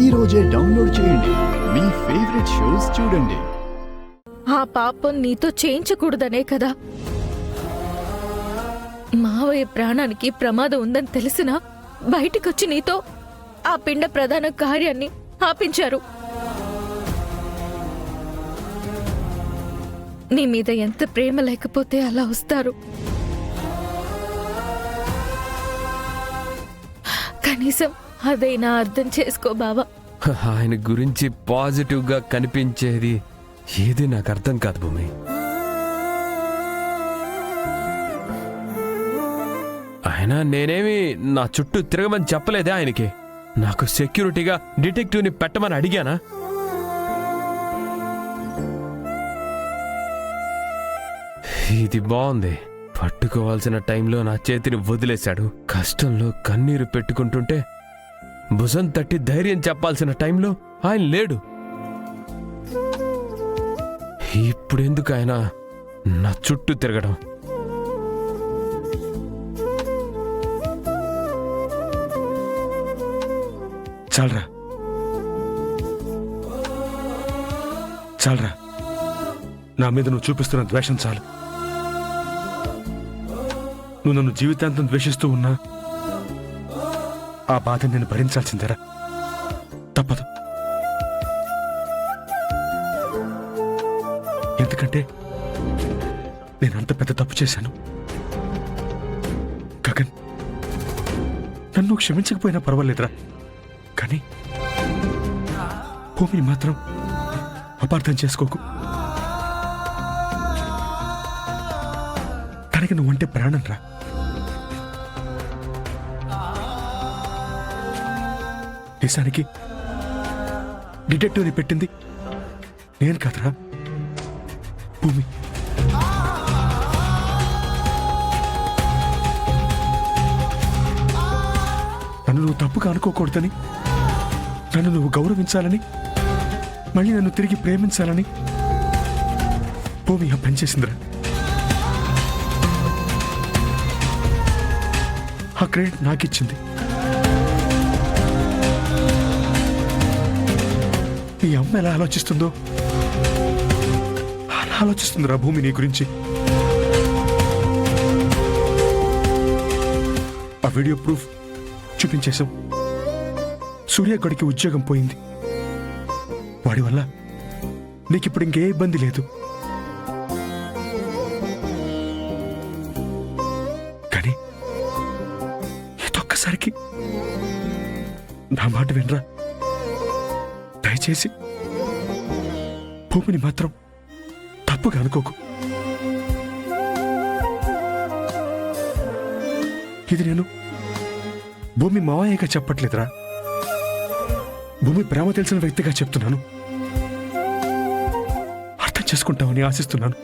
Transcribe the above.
ఈ రోజే డౌన్లోడ్ చేయండి. మీ ఫేవరెట్ షోస్ చూడండి. ఆ పాపం నీతో చేయించకూడదనే కదా మావయ్య ప్రాణానికి ప్రమాదం ఉందని తెలిసినా బయటికొచ్చి నీతో ఆ పిండ ప్రధాన కార్యాన్ని ఆపించారు. నీ మీద ఎంత ప్రేమ లేకపోతే అలా వస్తారు. కనీసం అదైనా అర్థం చేసుకో బావా. ఆయన గురించి పాజిటివ్ గా కనిపించేది ఏది నాకు అర్థం కాదు భూమి. ఆయన నేనేమి నా చుట్టూ తిరగమని చెప్పలేదే ఆయనకి. నాకు సెక్యూరిటీగా డిటెక్టివ్ ని పెట్టమని అడిగానా? ఇది బాగుంది. పట్టుకోవాల్సిన టైంలో నా చేతిని వదిలేశాడు. కష్టంలో కన్నీరు పెట్టుకుంటుంటే భుజం తట్టి ధైర్యం చెప్పాల్సిన టైంలో ఆయన లేడు. ఇప్పుడెందుకు ఆయన నా చుట్టూ తిరగడం? చాలరా చాలరా, నా మీద నువ్వు చూపిస్తున్న ద్వేషం చాలు. నువ్వు నన్ను జీవితాంతం ద్వేషిస్తూ ఉన్నా ఆ బాధ నేను భరించాల్సిందేరా, తప్పదు. ఎందుకంటే నేనంత పెద్ద తప్పు చేశాను. గగన్, నన్ను క్షమించకపోయినా పర్వాలేదురా, కానీ భూమిని మాత్రం అపార్థం చేసుకోకు. తనకి నువ్వంటే ప్రాణం రా. నిజానికి డిటెక్టివ్ని పెట్టింది నేను కాదురా, భూమి. నన్ను నువ్వు తప్పుగా అనుకోకూడదని, నన్ను నువ్వు గౌరవించాలని, మళ్ళీ నన్ను తిరిగి ప్రేమించాలని భూమి ఆ పనిచేసిందిరా. ఆ క్రెడిట్ నాకిచ్చింది. నీ అమ్మ ఎలా ఆలోచిస్తుందో అలా ఆలోచిస్తుందిరా భూమి నీ గురించి. ఆ వీడియో ప్రూఫ్ చూపించేశాం. సూర్యగడికి ఉద్యోగం పోయింది. వాడి వల్ల నీకిప్పుడు ఇంకే ఇబ్బంది లేదు. కానీ ఇదొక్కసారికి నా మాట వినరా. దయచేసి భూమిని మాత్రం తప్పుగా అనుకోకు. ఇది నేను భూమి మావయ్యగా చెప్పట్లేదురా, భూమి ప్రేమ తెలిసిన వ్యక్తిగా చెప్తున్నాను. అర్థం చేసుకుంటామని ఆశిస్తున్నాను.